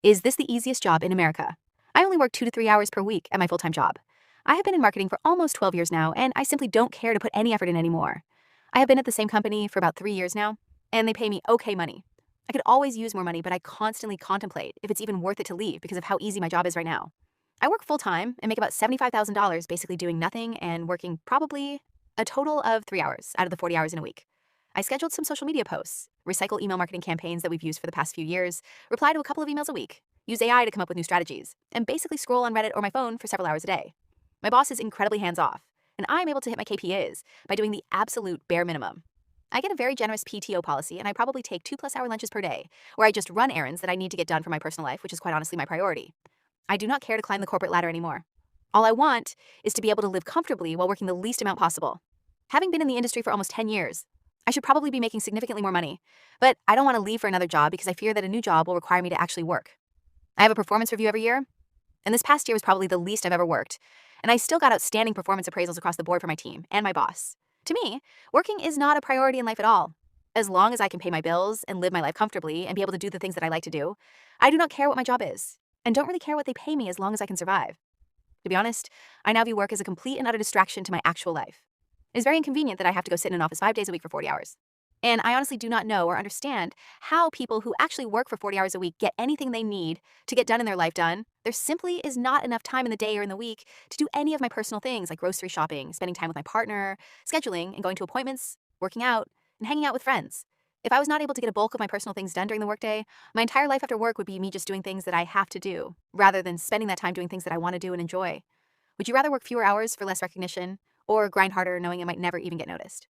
Is this the easiest job in America? I only work 2 to 3 hours per week at my full time job. I have been in marketing for almost 12 years now, and I simply don't care to put any effort in anymore. I have been at the same company for about 3 years now, and they pay me okay money. I could always use more money, but I constantly contemplate if it's even worth it to leave because of how easy my job is right now. I work full time and make about $75,000 basically doing nothing and working probably a total of 3 hours out of the 40 hours in a week. I scheduled some social media posts, recycle email marketing campaigns that we've used for the past few years, reply to a couple of emails a week, use AI to come up with new strategies, and basically scroll on Reddit or my phone for several hours a day. My boss is incredibly hands off, and I'm able to hit my KPIs by doing the absolute bare minimum. I get a very generous PTO policy, and I probably take 2+ hour lunches per day, where I just run errands that I need to get done for my personal life, which is quite honestly my priority. I do not care to climb the corporate ladder anymore. All I want is to be able to live comfortably while working the least amount possible. Having been in the industry for almost 10 years, I should probably be making significantly more money, but I don't want to leave for another job because I fear that a new job will require me to actually work. I have a performance review every year, and this past year was probably the least I've ever worked, and I still got outstanding performance appraisals across the board for my team and my boss. To me, working is not a priority in life at all. As long as I can pay my bills and live my life comfortably and be able to do the things that I like to do, I do not care what my job is, and don't really care what they pay me as long as I can survive. To be honest, I now view work as a complete and utter distraction to my actual life. It's very inconvenient that I have to go sit in an office 5 days a week for 40 hours. And I honestly do not know or understand how people who actually work for 40 hours a week get anything they need to get done in their life done. There simply is not enough time in the day or in the week to do any of my personal things like grocery shopping, spending time with my partner, scheduling and going to appointments, working out, and hanging out with friends. If I was not able to get a bulk of my personal things done during the workday, my entire life after work would be me just doing things that I have to do, rather than spending that time doing things that I want to do and enjoy. Would you rather work fewer hours for less recognition, or grind harder knowing it might never even get noticed?